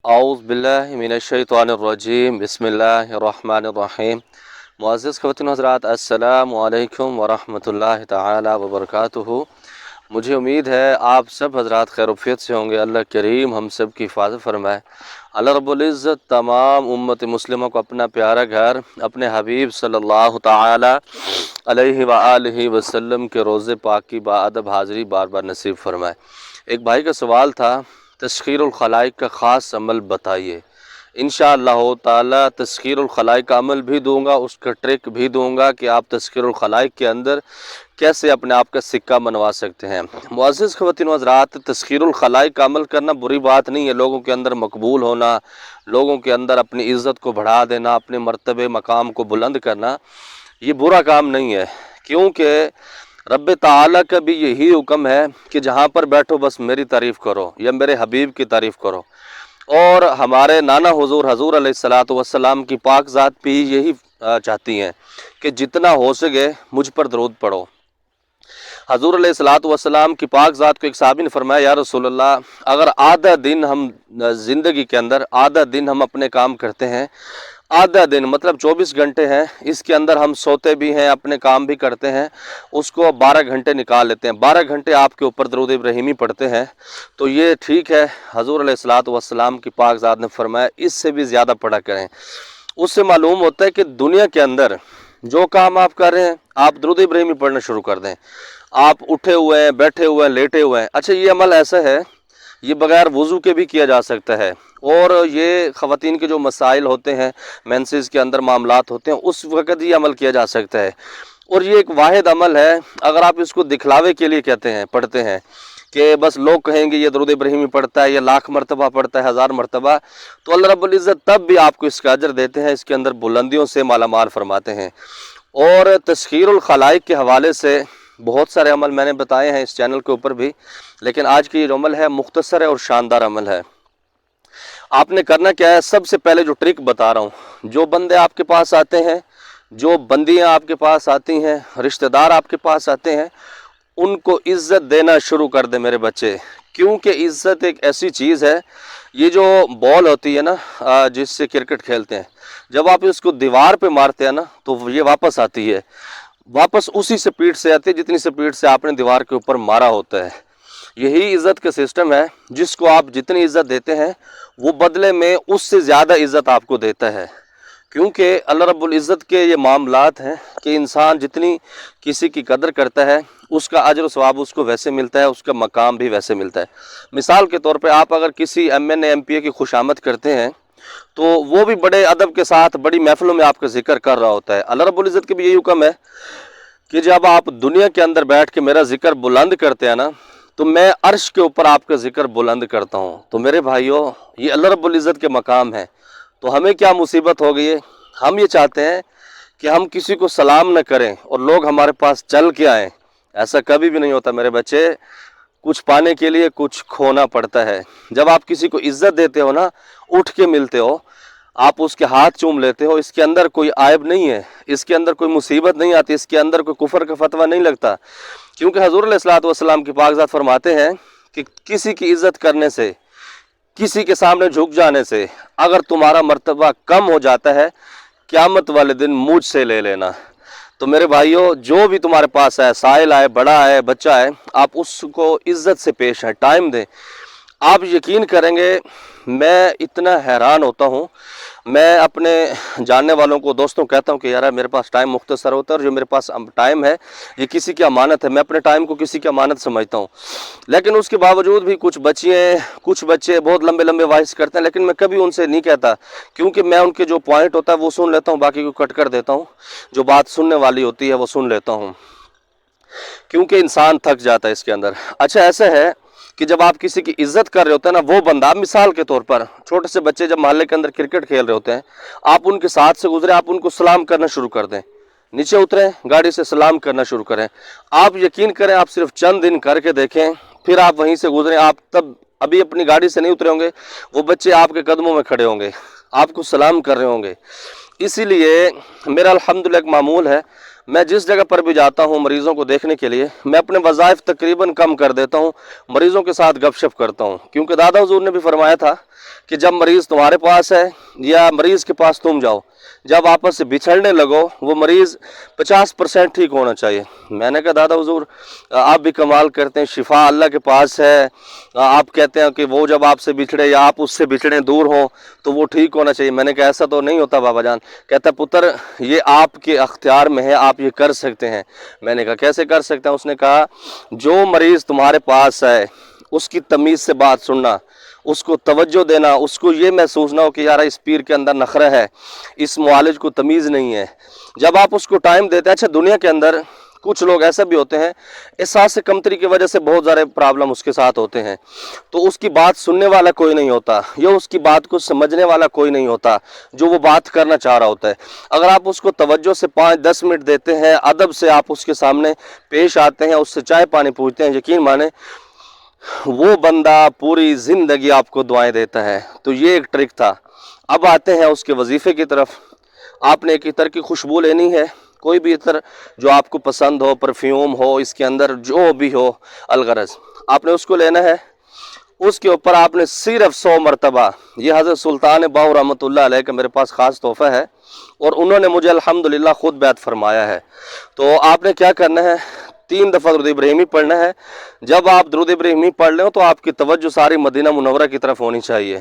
आऊज़ बिल्लाहि मिनश्शैतानिर्रजीम बिस्मिल्लाहिर्रहमानिर्रहीम। मुअज़्ज़िज़ ख़वातीन व हज़रात, अस्सलामु अलैकुम व रहमतुल्लाहि तआला व बरकातुहू। मुझे उम्मीद है आप सब हज़रात खैर-ओ-आफ़ियत से होंगे। अल्लाह करीम हम सब की हिफ़ाज़त फ़रमाए। अल्लाह रब्बुल इज़्ज़त तमाम उम्मत मुस्लिमा को अपना प्यारा घर अपने हबीब सल्लल्लाहु तआला अलैहि व आलिहि वसल्लम के रोज़े पाक की बाअदब हाज़िरी बार बार नसीब फ़रमाए। एक भाई का सवाल था, तस्ख़ीरुल खलाइक का ख़ास अमल बताइए। इंशाअल्लाह ताला तस्ख़ीरुल खलाइक का अमल भी दूंगा, उसका ट्रिक भी दूंगा कि आप तस्ख़ीरुल खलाइक के अंदर कैसे अपने आप का सिक्का मनवा सकते हैं। मुअज़्ज़िज़ ख़वातीन व हज़रात, तस्ख़ीरुल खलाइक का अमल करना बुरी बात नहीं है। लोगों के अंदर मकबूल होना, लोगों के अंदर अपनी इज़्ज़त को बढ़ा देना, अपने मर्तबे मकाम को बुलंद करना, ये बुरा काम नहीं है। क्योंकि रब ताला का भी यही हुक्म है कि जहाँ पर बैठो बस मेरी तारीफ़ करो या मेरे हबीब की तारीफ़ करो। और हमारे नाना हुज़ूर हज़ूर अलैहिस्सलातु वस्सलाम की पाक ज़ात भी यही चाहती हैं कि जितना हो सके मुझ पर दरूद पढ़ो। हज़ूर अलैहिस्सलातु वस्सलाम की पाक ज़ात को एक सहाबी ने फरमाया, या रसूलल्लाह, अगर आधा दिन हम ज़िंदगी के अंदर आधा दिन हम अपने काम करते हैं, आधा दिन मतलब 24 घंटे हैं, इसके अंदर हम सोते भी हैं, अपने काम भी करते हैं, उसको 12 घंटे निकाल लेते हैं, 12 घंटे आपके ऊपर दरूद इब्राहिमी पढ़ते हैं, तो ये ठीक है। हज़ूर अलैहिस्सलातु वस्सलाम की पाक ज़ात ने फरमाया इससे भी ज़्यादा पढ़ा करें। उससे मालूम होता है कि दुनिया के अंदर जो काम आप कर रहे हैं, आप दरूद इब्राहिमी पढ़ना शुरू कर दें। आप उठे हुए हैं, बैठे हुए हैं, लेटे हुए हैं, अच्छा ये अमल ऐसा है, ये बग़ैर वज़ू के भी किया जा सकता है। और ये ख़वातीन के जो मसाइल होते हैं, मेंसेस के अंदर मामलात होते हैं, उस वक़्त ये अमल किया जा सकता है। और ये एक वाहिद अमल है, अगर आप इसको दिखलावे के लिए कहते हैं, पढ़ते हैं कि बस लोग कहेंगे ये दरूद इब्राहिमी पढ़ता है, ये लाख मरतबा पढ़ता है, 1000 मरतबा, तो अल्लाह रब्बुल इज़्ज़त तब भी आपको इसका अजर देते हैं, इसके अंदर बुलंदियों से मालामाल फरमाते हैं। और तस्ख़ीरुल खलाइक के हवाले से बहुत सारे अमल मैंने बताए हैं इस चैनल के ऊपर भी, लेकिन आज की जो अमल है मुख्तसर है और शानदार अमल है। आपने करना क्या है, सबसे पहले जो ट्रिक बता रहा हूँ, जो बंदे आपके पास आते हैं, जो बंदियाँ आपके पास आती हैं, रिश्तेदार आपके पास आते हैं, उनको इज़्ज़त देना शुरू कर दे मेरे बच्चे। क्योंकि इज़्ज़त एक ऐसी चीज़ है, ये जो बॉल होती है ना जिससे क्रिकेट खेलते हैं, जब आप इसको दीवार पे मारते हैं ना तो ये वापस आती है, वापस उसी स्पीड से आती है जितनी स्पीड से आपने दीवार के ऊपर मारा होता है। यही इज़्ज़त का सिस्टम है, जिसको आप जितनी इज़्ज़त देते हैं वो बदले में उससे ज़्यादा इज़्ज़त आपको देता है। क्योंकि अल्लाह रब्बुल इज़्ज़त के ये मामलात हैं कि इंसान जितनी किसी की कदर करता है उसका अजर व सवाब उसको वैसे मिलता है, उसका मकाम भी वैसे मिलता है। मिसाल के तौर पे आप अगर किसी MNA MPA की खुशामद करते हैं तो वो भी बड़े अदब के साथ बड़ी महफिलों में आपका जिक्र कर रहा होता है। अल्लाह रब्बुल इज़्ज़त के भी यही हुक्म है कि जब आप दुनिया के अंदर बैठ के मेरा जिक्र बुलंद करते हैं ना, तो मैं अर्श के ऊपर आपका जिक्र बुलंद करता हूँ। तो मेरे भाइयों, ये अल्लाह रब्बुल इज़्ज़त के मकाम है। तो हमें क्या मुसीबत हो गई है, हम ये चाहते हैं कि हम किसी को सलाम न करें और लोग हमारे पास चल के आएँ। ऐसा कभी भी नहीं होता मेरे बच्चे, कुछ पाने के लिए कुछ खोना पड़ता है। जब आप किसी को इज़्ज़त देते हो ना, उठ के मिलते हो, आप उसके हाथ चूम लेते हो, इसके अंदर कोई आयब नहीं है, इसके अंदर कोई मुसीबत नहीं आती, इसके अंदर कोई कुफर का फतवा नहीं लगता। क्योंकि हज़ूर अलैहिस्सलातु वस्सलाम की पाक ज़ात फरमाते हैं कि किसी की इज़्ज़त करने से, किसी के सामने झुक जाने से अगर तुम्हारा मर्तबा कम हो जाता है, क़यामत वाले दिन मुझसे ले लेना। तो मेरे भाइयों, जो भी तुम्हारे पास है, साइल आए, बड़ा है, बच्चा है, आप उसको इज़्ज़त से पेश है, टाइम दें। आप यकीन करेंगे, मैं इतना हैरान होता हूँ, मैं अपने जानने वालों को, दोस्तों कहता हूँ कि यार मेरे पास टाइम मुख्तसर होता है और जो मेरे पास टाइम है ये किसी की अमानत है, मैं अपने टाइम को किसी की अमानत समझता हूँ। लेकिन उसके बावजूद भी कुछ बच्चे बहुत लंबे लंबे वॉइस करते हैं, लेकिन मैं कभी उनसे नहीं कहता, क्योंकि मैं उनके जो पॉइंट होता है वो सुन लेता हूँ, बाकी को कट कर देता हूँ। जो बात सुनने वाली होती है वो सुन लेता हूँ, क्योंकि इंसान थक जाता है इसके अंदर। अच्छा ऐसा है कि जब आप किसी की इज़्ज़त कर रहे होते हैं ना, वो बंदा, मिसाल के तौर पर छोटे से बच्चे जब मोहल्ले के अंदर क्रिकेट खेल रहे होते हैं, आप उनके साथ से गुजरे, आप उनको सलाम करना शुरू कर दें, नीचे उतरें, गाड़ी से सलाम करना शुरू करें। आप यकीन करें, आप सिर्फ चंद दिन करके देखें, फिर आप वहीं से गुजरें, आप तब अभी अपनी गाड़ी से नहीं उतरे होंगे, वो बच्चे आपके कदमों में खड़े होंगे, आपको सलाम कर रहे होंगे। इसीलिए मेरा अल्हम्दुलिल्लाह एक मामूल है, میں جس جگہ پر بھی جاتا ہوں مریضوں کو دیکھنے کے لیے، میں اپنے وظائف تقریباً کم کر دیتا ہوں، مریضوں کے ساتھ گپ شپ کرتا ہوں، کیونکہ دادا حضور نے بھی فرمایا تھا کہ جب مریض تمہارے پاس ہے یا مریض کے پاس تم جاؤ، جب آپس سے بچھڑنے لگو وہ مریض 50% ٹھیک ہونا چاہیے۔ میں نے کہا دادا حضور آپ بھی کمال کرتے ہیں، شفا اللہ کے پاس ہے، آپ کہتے ہیں کہ وہ جب آپ سے بچھڑے یا آپ اس سے بچھڑے دور ہوں تو وہ ٹھیک ہونا چاہیے۔ میں نے کہا ایسا تو نہیں ہوتا بابا جان۔ کہتا پتر یہ آپ کے اختیار میں ہے، آپ یہ کر سکتے ہیں۔ میں نے کہا کیسے کر سکتے ہیں؟ اس نے کہا جو مریض تمہارے پاس ہے اس کی تمیز سے بات سننا، اس کو توجہ دینا، اس کو یہ محسوس نہ ہو کہ یار اس پیر کے اندر نخرہ ہے، اس معالج کو تمیز نہیں ہے۔ جب آپ اس کو ٹائم دیتے ہیں، اچھا دنیا کے اندر کچھ لوگ ایسے بھی ہوتے ہیں احساس سے کمتری کی وجہ سے بہت سارے پرابلم اس کے ساتھ ہوتے ہیں، تو اس کی بات سننے والا کوئی نہیں ہوتا یا اس کی بات کو سمجھنے والا کوئی نہیں ہوتا جو وہ بات کرنا چاہ رہا ہوتا ہے۔ اگر آپ اس کو توجہ سے 5-10 منٹ دیتے ہیں، ادب سے آپ اس کے سامنے پیش آتے ہیں، اس سے چائے پانی پوچھتے ہیں، یقین مانیں وہ بندہ پوری زندگی آپ کو دعائیں دیتا ہے۔ تو یہ ایک ٹرک تھا۔ اب آتے ہیں اس کے وظیفے کی طرف۔ آپ نے ایک عطر کی خوشبو لینی ہے، کوئی بھی عطر جو آپ کو پسند ہو، پرفیوم ہو، اس کے اندر جو بھی ہو الغرض، آپ نے اس کو لینا ہے۔ اس کے اوپر آپ نے صرف 100 مرتبہ، یہ حضرت سلطان باؤ رحمۃ اللہ علیہ کا میرے پاس خاص تحفہ ہے اور انہوں نے مجھے الحمدللہ خود بیعت فرمایا ہے۔ تو آپ نے کیا کرنا ہے، 3 دفعہ درود ابراہیمی پڑھنا ہے۔ جب آپ درود ابراہیمی پڑھ لیں تو آپ کی توجہ ساری مدینہ منورہ کی طرف ہونی چاہیے۔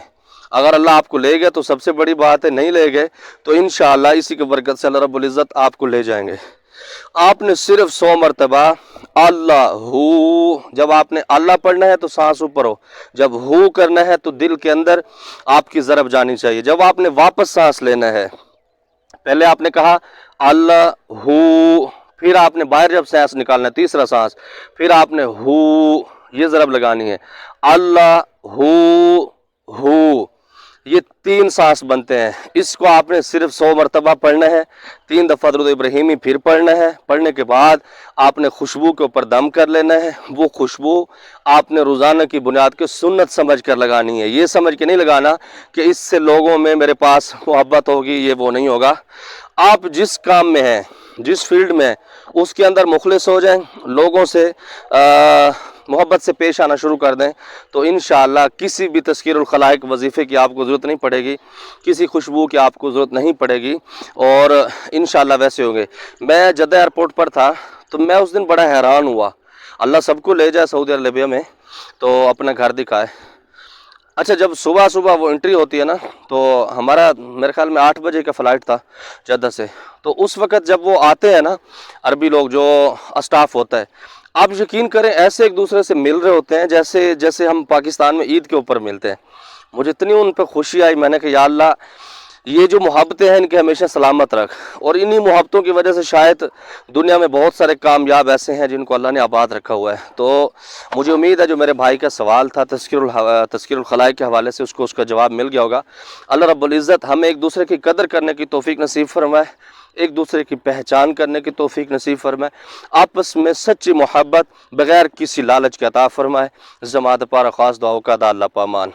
اگر اللہ آپ کو لے گئے تو سب سے بڑی بات ہے، نہیں لے گئے تو انشاءاللہ اسی کی برکت سے اللہ رب العزت آپ کو لے جائیں گے۔ آپ نے صرف 100 مرتبہ اللہ ہو، جب آپ نے اللہ پڑھنا ہے تو سانس اوپر ہو، جب ہو کرنا ہے تو دل کے اندر آپ کی ضرب جانی چاہیے۔ جب آپ نے واپس سانس لینا ہے، پہلے آپ نے کہا اللہ ہو، پھر آپ نے باہر جب سانس نکالنا ہے تیسرا سانس، پھر آپ نے ہو یہ ضرب لگانی ہے، اللہ ہو، یہ 3 سانس بنتے ہیں۔ اس کو آپ نے صرف 100 مرتبہ پڑھنا ہے، 3 دفعہ درود ابراہیمی پھر پڑھنا ہے۔ پڑھنے کے بعد آپ نے خوشبو کے اوپر دم کر لینا ہے۔ وہ خوشبو آپ نے روزانہ کی بنیاد کے سنت سمجھ کر لگانی ہے، یہ سمجھ کے نہیں لگانا کہ اس سے لوگوں میں میرے پاس محبت ہوگی، یہ وہ نہیں ہوگا۔ آپ جس کام میں ہیں، جس فیلڈ میں اس کے اندر مخلص ہو جائیں، لوگوں سے محبت سے پیش آنا شروع کر دیں تو انشاءاللہ کسی بھی تذکیر الخلائق وظیفے کی آپ کو ضرورت نہیں پڑے گی، کسی خوشبو کی آپ کو ضرورت نہیں پڑے گی، اور انشاءاللہ ویسے ہوں گے۔ میں جدہ ایئرپورٹ پر تھا تو میں اس دن بڑا حیران ہوا، اللہ سب کو لے جائے سعودی عربیہ میں تو اپنا گھر دکھائے۔ اچھا جب صبح وہ انٹری ہوتی ہے نا، تو ہمارا میرے خیال میں 8 بجے کا فلائٹ تھا جدہ سے، تو اس وقت جب وہ آتے ہیں نا عربی لوگ جو اسٹاف ہوتا ہے، آپ یقین کریں ایسے ایک دوسرے سے مل رہے ہوتے ہیں جیسے ہم پاکستان میں عید کے اوپر ملتے ہیں۔ مجھے اتنی ان پہ خوشی آئی، میں نے کہا یا اللہ یہ جو محبتیں ہیں ان کے ہمیشہ سلامت رکھ، اور انہی محبتوں کی وجہ سے شاید دنیا میں بہت سارے کامیاب ایسے ہیں جن کو اللہ نے آباد رکھا ہوا ہے۔ تو مجھے امید ہے جو میرے بھائی کا سوال تھا تذکیر الخلائق کے حوالے سے اس کا جواب مل گیا ہوگا۔ اللہ رب العزت ہمیں ایک دوسرے کی قدر کرنے کی توفیق نصیب فرمائے، ایک دوسرے کی پہچان کرنے کی توفیق نصیب فرمائے، آپس میں سچی محبت بغیر کسی لالچ کے عطا فرمائے۔ زماد پارا خاص دعاؤں کا دا اللہ پامان۔